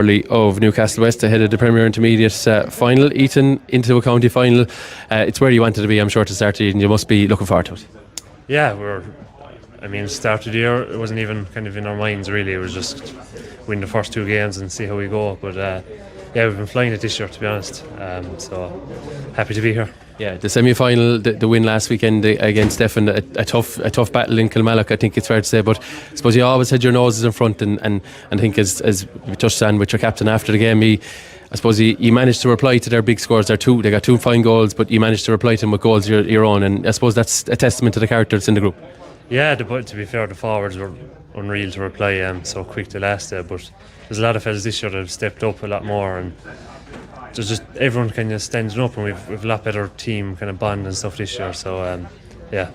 Hurley of Newcastle West ahead of the Premier Intermediate final. Eton into a county final. It's where you wanted to be, I'm sure, to start it, and you must be looking forward to it. Yeah, start of the year, it wasn't even kind of in our minds really. It was just win the first two games and see how we go. But we've been flying it this year, to be honest. So happy to be here. Yeah, the semi-final, the win last weekend against Stefan, a tough battle in Kilmallock, I think it's fair to say. But I suppose you always had your noses in front, and I think as we touched on with your captain after the game, I suppose he managed to reply to their big scores. They got two fine goals, but you managed to reply to them with goals your own, and I suppose that's a testament to the characters in the group. Yeah, to be fair, the forwards were unreal to reply so quick the last day, but there's a lot of fellas this year that have stepped up a lot more, and there's just everyone kind of standing up, and we've a lot better team kind of bond and stuff this year. So yeah.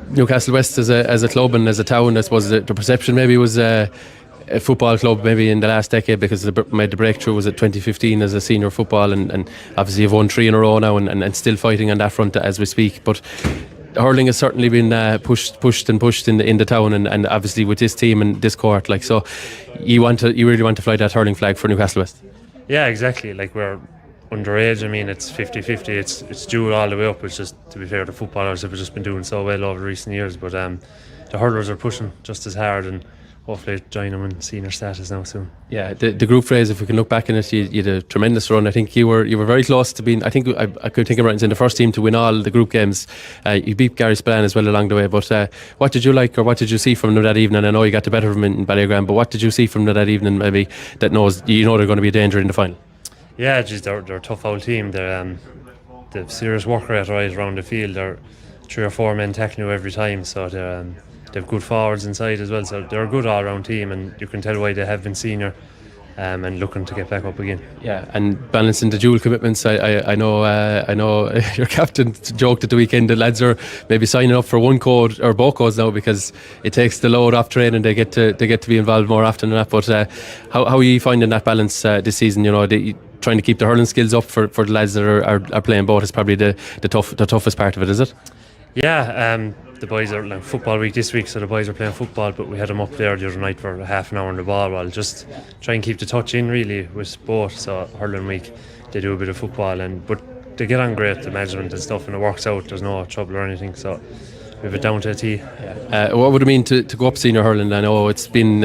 Newcastle West as a club and as a town, I suppose the perception maybe was a football club maybe in the last decade, because they made the breakthrough was at 2015 as a senior football, and obviously you've won 3 in a row now and still fighting on that front as we speak. But hurling has certainly been pushed in the town, and obviously with this team and this court, so you really want to fly that hurling flag for Newcastle West. Yeah, exactly. We're underage. I mean, it's 50-50. It's due all the way up. It's just, to be fair, the footballers have just been doing so well over recent years, but the hurlers are pushing just as hard, and hopefully join them in senior status now soon. Yeah, the group phase, if we can look back in it, you had a tremendous run. I think you were very close to being, I think I could think of right in the first team to win all the group games. You beat Garryspillane as well along the way, but what did you like, or what did you see from them that evening? I know you got the better of them in Ballygram, but what did you see from them that evening maybe that they're going to be a danger in the final? Yeah, they're a tough old team. They're serious work rate right around the field. They're 3 or 4 men tackling you every time, so they've good forwards inside as well, so they're a good all-round team, and you can tell why they have been senior and looking to get back up again. Yeah, and balancing the dual commitments. I know your captain joked at the weekend that lads are maybe signing up for one code or both codes now, because it takes the load off training. They get to be involved more often than that. But how are you finding that balance this season? Trying to keep the hurling skills up for the lads that are playing both is probably the toughest part of it, is it? Yeah, the boys are football week this week, so the boys are playing football, but we had them up there the other night for half an hour on the ball while just try and keep the touch in really with both. So hurling week they do a bit of football, but they get on great, the management and stuff, and it works out. There's no trouble or anything, so we have it down to a T. What would it mean to go up senior hurling? I know it's been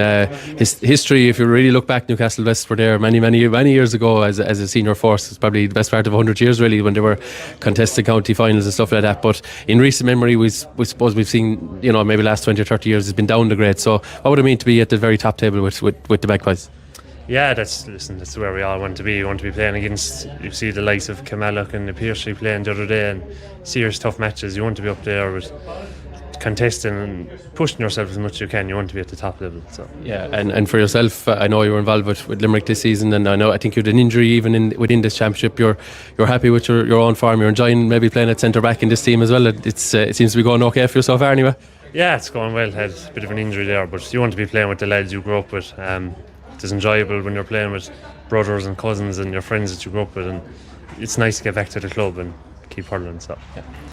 history. If you really look back, Newcastle West were there many years ago as a senior force. It's probably the best part of 100 years really, when they were contesting county finals and stuff like that. But in recent memory, we suppose we've seen, maybe last 20 or 30 years has been down the grade. So what would it mean to be at the very top table with the Magpies? Yeah, that's where we all want to be. You want to be playing against, you see the likes of Kilmallock and the Piercy playing the other day, and serious tough matches. You want to be up there with contesting and pushing yourself as much as you can. You want to be at the top level. So yeah, and for yourself, I know you were involved with Limerick this season, and I think you had an injury even within this championship. You're happy with your own form. You're enjoying maybe playing at centre back in this team as well. It seems to be going okay for you so far anyway. Yeah, it's going well. Had a bit of an injury there, but you want to be playing with the lads you grew up with. It's enjoyable when you're playing with brothers and cousins and your friends that you grew up with, and it's nice to get back to the club and keep hurling. So yeah.